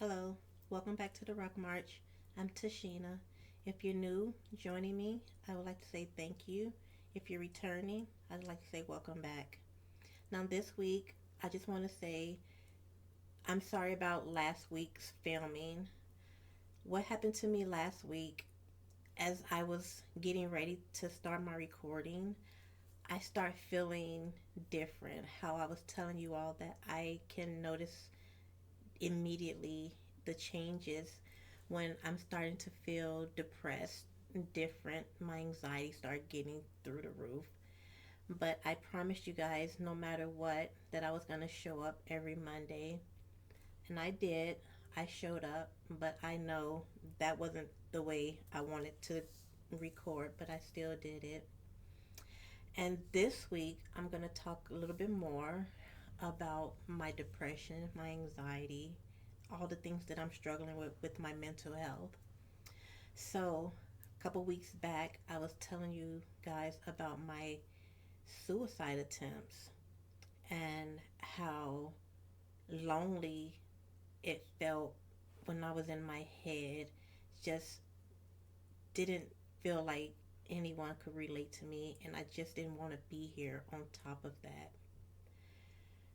Hello, welcome back to the Rock March. I'm Tashina. If you're new, joining me, I would like to say thank you. If you're returning, I'd like to say welcome back. Now, this week, I just want to say I'm sorry about last week's filming. What happened to me last week as I was getting ready to start my recording, I start feeling different. How I was telling you all that I can notice immediately the changes when I'm starting to feel depressed, different. My anxiety started getting through the roof. But I promised you guys, no matter what, that I was going to show up every Monday. And I did. I showed up, but I know that wasn't the way I wanted to record, but I still did it. And this week, I'm going to talk a little bit more about my depression, my anxiety, all the things that I'm struggling with my mental health. So, a couple weeks back, I was telling you guys about my suicide attempts and how lonely it felt when I was in my head. Just didn't feel like anyone could relate to me, and I just didn't want to be here on top of that.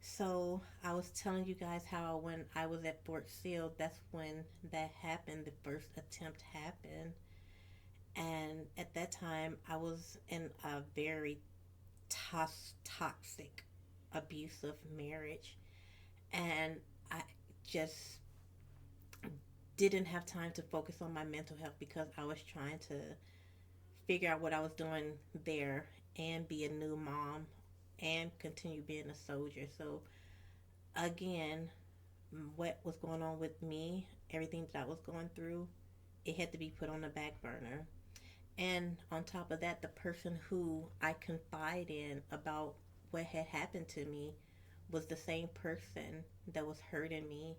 So I was telling you guys how when I was at Fort Sill, that's when that happened. The first attempt happened, and at that time, I was in a very toxic, abusive marriage, and I just didn't have time to focus on my mental health because I was trying to figure out what I was doing there and be a new mom and continue being a soldier. So again, what was going on with me, everything that I was going through, it had to be put on the back burner. And on top of that, the person who I confide in about what had happened to me was the same person that was hurting me.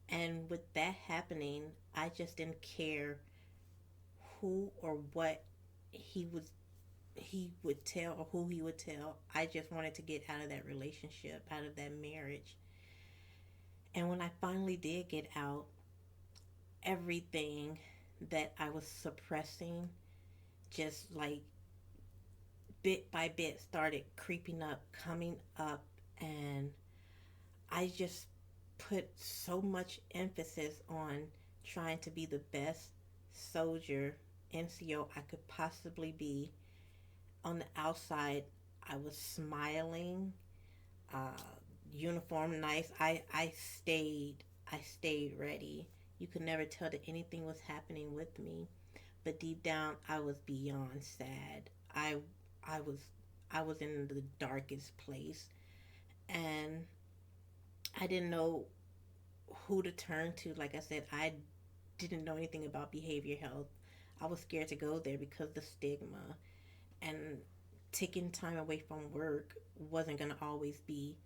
And with that happening, I just didn't care who or what he was he would tell or who he would tell. I just wanted to get out of that relationship, out of that marriage. And when I finally did get out, everything that I was suppressing just like bit by bit started creeping up, coming up, and I just put so much emphasis on trying to be the best soldier NCO I could possibly be. On the outside, I was smiling, uh, uniform nice. I stayed ready. You could never tell that anything was happening with me, but deep down, I was beyond sad. I was I was in the darkest place, and I didn't know who to turn to. Like I said, I didn't know anything about behavior health. I was scared to go there because of the stigma, and taking time away from work wasn't going to always be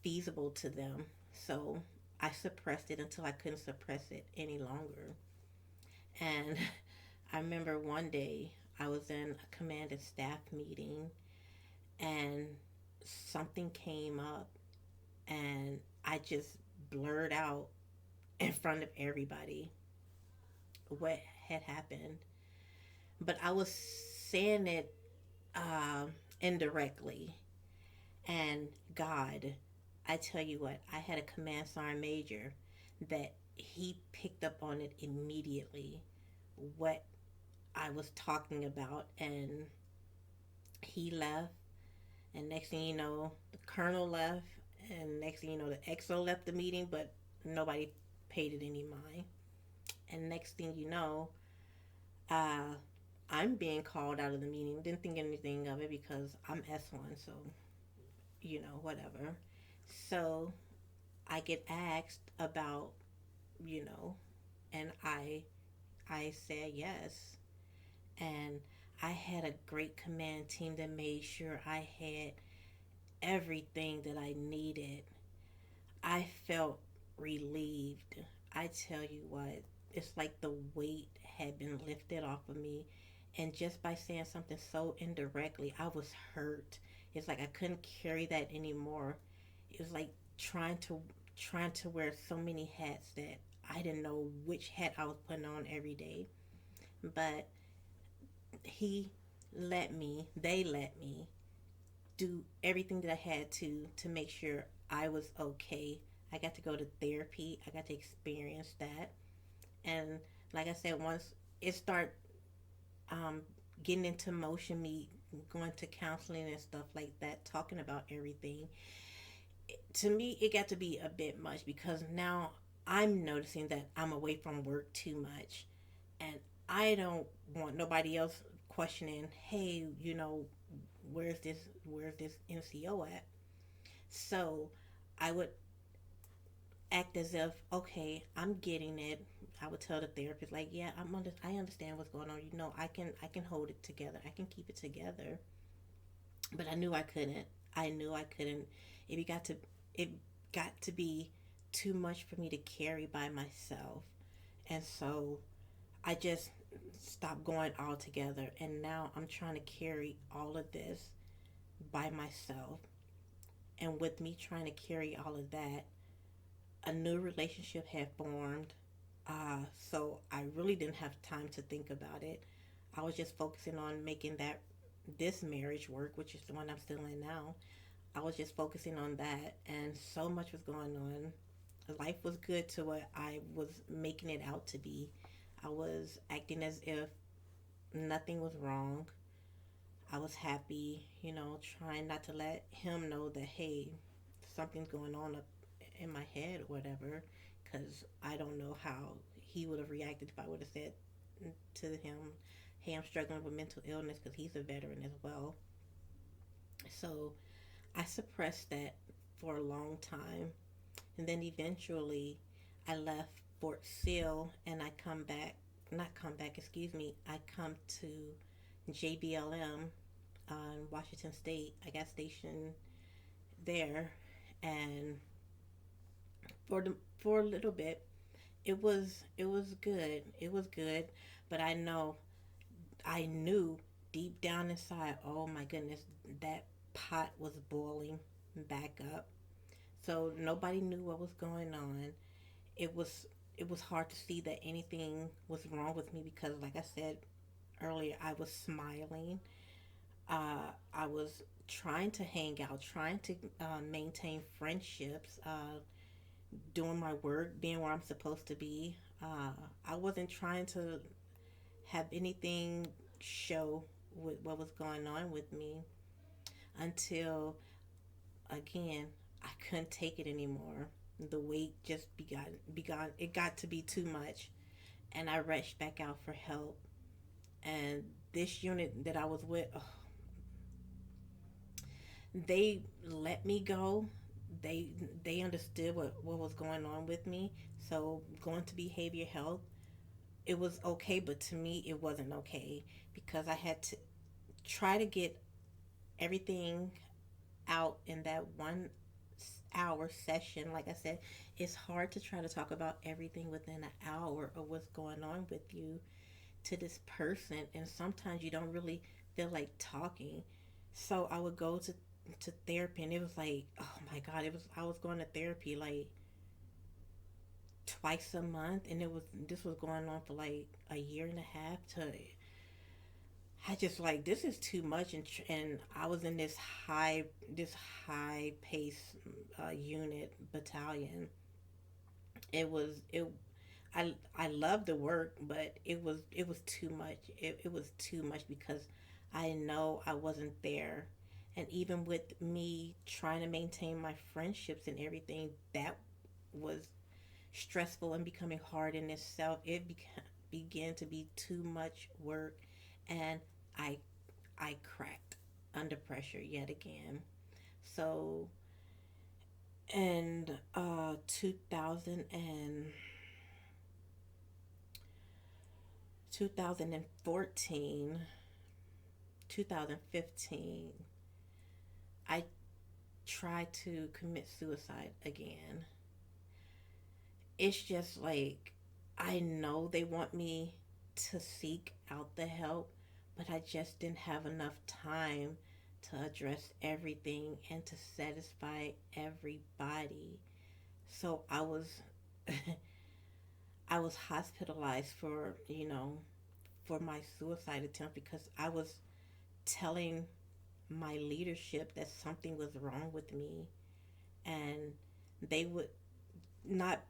feasible to them. So I suppressed it until I couldn't suppress it any longer. And I remember one day I was in a command and staff meeting, and something came up, and I just blurred out in front of everybody what had happened. But I was saying it uh, indirectly. And God, I tell you what, I had a command sergeant major that he picked up on it immediately what I was talking about, and he left. And next thing you know, the colonel left, and next thing you know, the XO left the meeting, but nobody paid it any mind. And next thing you know, uh, I'm being called out of the meeting. Didn't think anything of it because I'm S1, so whatever. So I get asked about, you know, and I said yes. And I had a great command team that made sure I had everything that I needed. I felt relieved. I tell you what, it's like the weight had been lifted off of me. And just by saying something so indirectly, I was hurt. It's like I couldn't carry that anymore. It was like trying to trying to wear so many hats that I didn't know which hat I was putting on every day. But he they let me do everything that I had to make sure I was okay. I got to go to therapy. I got to experience that. And like I said, once it start um, getting into motion, me going to counseling and stuff like that, talking about everything, to me, it got to be a bit much because now I'm noticing that I'm away from work too much. And I don't want nobody else questioning, hey, where's this NCO at? So I would act as if, okay, I'm getting it. I would tell the therapist, like, yeah, I understand what's going on. I can hold it together. I can keep it together. But I knew I couldn't. I knew I couldn't. It got to it got to be too much for me to carry by myself. And so I just stopped going altogether. And now I'm trying to carry all of this by myself. And with me trying to carry all of that, a new relationship had formed. So I really didn't have time to think about it. I was just focusing on making this marriage work, which is the one I'm still in now. I was just focusing on that, and so much was going on. Life was good to what I was making it out to be. I was acting as if nothing was wrong. I was happy, trying not to let him know that, hey, something's going on up in my head or whatever, because I don't know how he would have reacted if I would have said to him, hey, I'm struggling with mental illness, because he's a veteran as well. So I suppressed that for a long time. And then eventually I left Fort Sill and I come back, not come back, excuse me, I come to JBLM on Washington State. I got stationed there, and for a little bit, it was good. It was good, but I knew deep down inside, oh my goodness, that pot was boiling back up. So nobody knew what was going on. It was it was hard to see that anything was wrong with me because, like I said earlier, I was smiling. I was trying to hang out, trying to maintain friendships, doing my work, being where I'm supposed to be. I wasn't trying to have anything show with what was going on with me until, again, I couldn't take it anymore. The weight just begun. It got to be too much, and I rushed back out for help. And this unit that I was with, oh, they let me go. They they understood what was going on with me. So going to behavior health, it was okay, but to me it wasn't okay because I had to try to get everything out in that 1 hour session. Like I said, it's hard to try to talk about everything within an hour of what's going on with you to this person, and sometimes you don't really feel like talking. So I would go to therapy, and it was like, oh my god, it was I was going to therapy like twice a month, and this was going on for like a year and a half. To I just like, this is too much, and I was in this high pace unit battalion. I loved the work, but it was too much. It was too much because I know I wasn't there. And even with me trying to maintain my friendships and everything, that was stressful and becoming hard in itself. Began to be too much work, and I I cracked under pressure yet again. So in 2000 and 2014, 2015, I tried to commit suicide again. It's just like, I know they want me to seek out the help, but I just didn't have enough time to address everything and to satisfy everybody. So I was I was hospitalized for, for my suicide attempt because I was telling my leadership that something was wrong with me, and they would not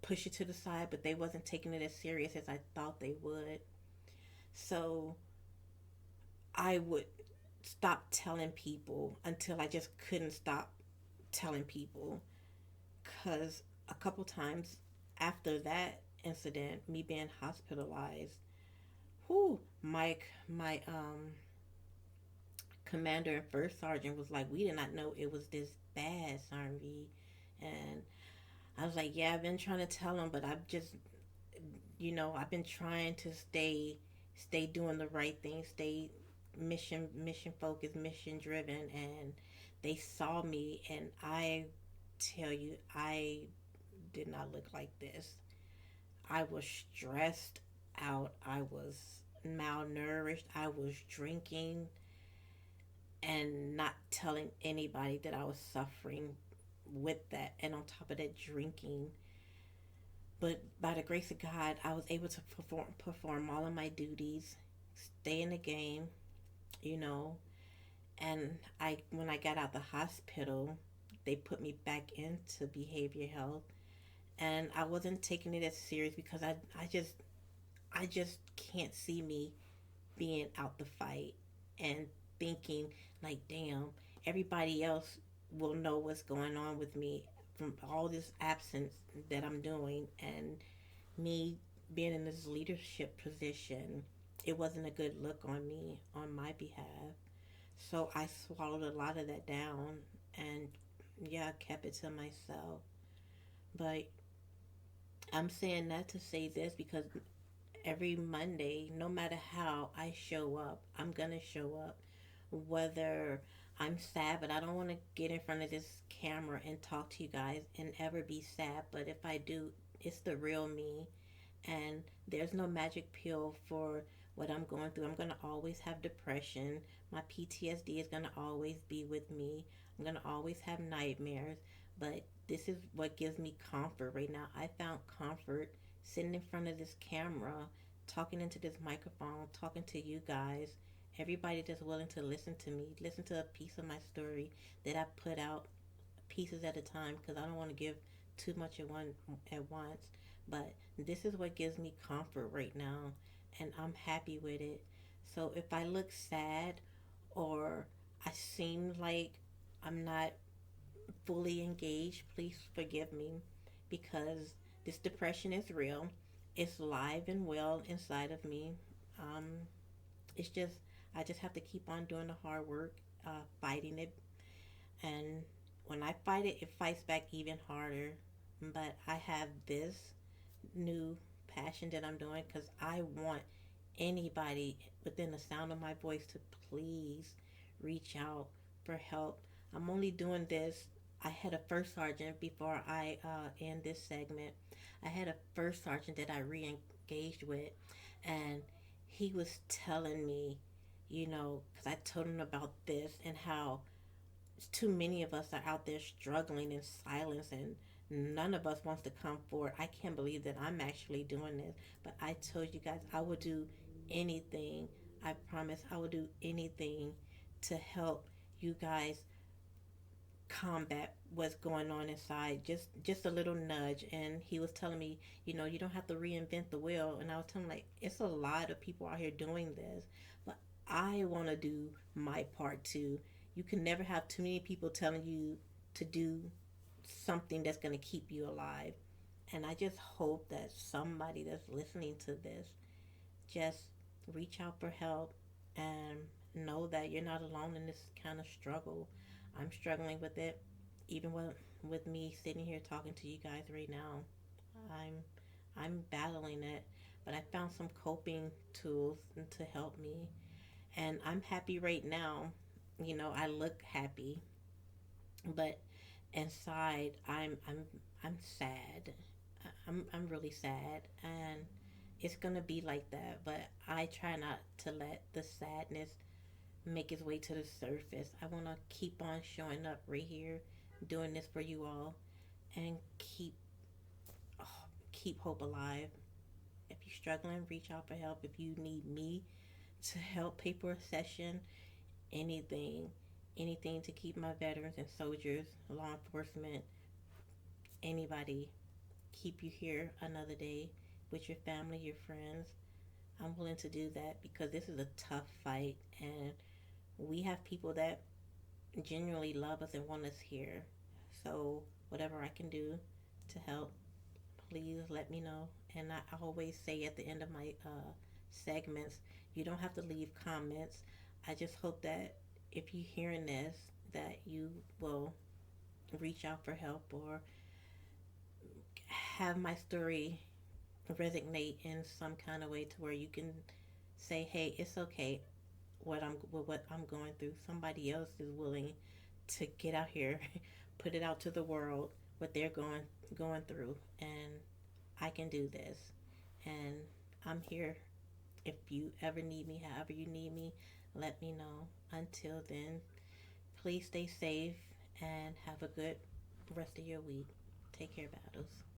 push it to the side, but they wasn't taking it as serious as I thought they would. So I would stop telling people until I just couldn't stop telling people. Because a couple times after that incident, me being hospitalized, whoo, my commander and first sergeant was like, "We did not know it was this bad, Sarnvi." And I was like, "Yeah, I've been trying to tell them, but I've just, I've been trying to stay doing the right thing, stay mission focused, mission driven." And they saw me, and I tell you, I did not look like this. I was stressed out. I was malnourished. I was drinking and not telling anybody that I was suffering with that. And on top of that, drinking. But by the grace of God, I was able to perform all of my duties, stay in the game, you know. And when I got out the hospital, they put me back into behavior health, and I wasn't taking it as serious because I just can't see me being out the fight and thinking like, damn, everybody else will know what's going on with me from all this absence that I'm doing, and me being in this leadership position. It wasn't a good look on me on my behalf. So I swallowed a lot of that down, and yeah, I kept it to myself. But I'm saying that to say this because every Monday, no matter how I show up, I'm gonna show up. Whether I'm sad, but I don't want to get in front of this camera and talk to you guys and ever be sad. But if I do, it's the real me. And there's no magic pill for what I'm going through. I'm gonna always have depression. My PTSD is gonna always be with me. I'm gonna always have nightmares. But this is what gives me comfort right now. I found comfort sitting in front of this camera, talking into this microphone, talking to you guys, everybody that's willing to listen to me, listen to a piece of my story that I put out pieces at a time because I don't want to give too much at once. But this is what gives me comfort right now, and I'm happy with it. So if I look sad or I seem like I'm not fully engaged, please forgive me because this depression is real. It's live and well inside of me. Um, it's just I just have to keep on doing the hard work, fighting it, and when I fight it, it fights back even harder. But I have this new passion that I'm doing because I want anybody within the sound of my voice to please reach out for help. I'm only doing this. I had a first sergeant before I end this segment. I had a first sergeant that I re engaged with, and he was telling me, because I told him about this and how too many of us are out there struggling in silence, and none of us wants to come forward. I can't believe that I'm actually doing this, but I told you guys I would do anything. I promise I would do anything to help you guys combat what's going on inside. Just a little nudge. And he was telling me, you don't have to reinvent the wheel. And I was telling him, like, it's a lot of people out here doing this, but I want to do my part too. You can never have too many people telling you to do something that's going to keep you alive. And I just hope that somebody that's listening to this just reach out for help and know that you're not alone in this kind of struggle. I'm struggling with it, even with me sitting here talking to you guys right now. I'm I'm battling it, but I found some coping tools to help me, and I'm happy right now. I look happy, but inside I'm sad. I'm really sad, and it's gonna be like that. But I try not to let the sadness make its way to the surface. I want to keep on showing up right here, doing this for you all, and keep hope alive. If you're struggling, reach out for help. If you need me to help pay for a session, anything, anything to keep my veterans and soldiers, law enforcement, anybody, keep you here another day with your family, your friends. I'm willing to do that because this is a tough fight, and we have people that genuinely love us and want us here. So, whatever I can do to help, please let me know. And I always say at the end of my segments, you don't have to leave comments. I just hope that if you're hearing this, that you will reach out for help or have my story resonate in some kind of way to where you can say, "Hey, it's okay. What I'm going through. Somebody else is willing to get out here, put it out to the world what they're going through, and I can do this. And I'm here. If you ever need me, however you need me, let me know. Until then, please stay safe and have a good rest of your week. Take care, battles."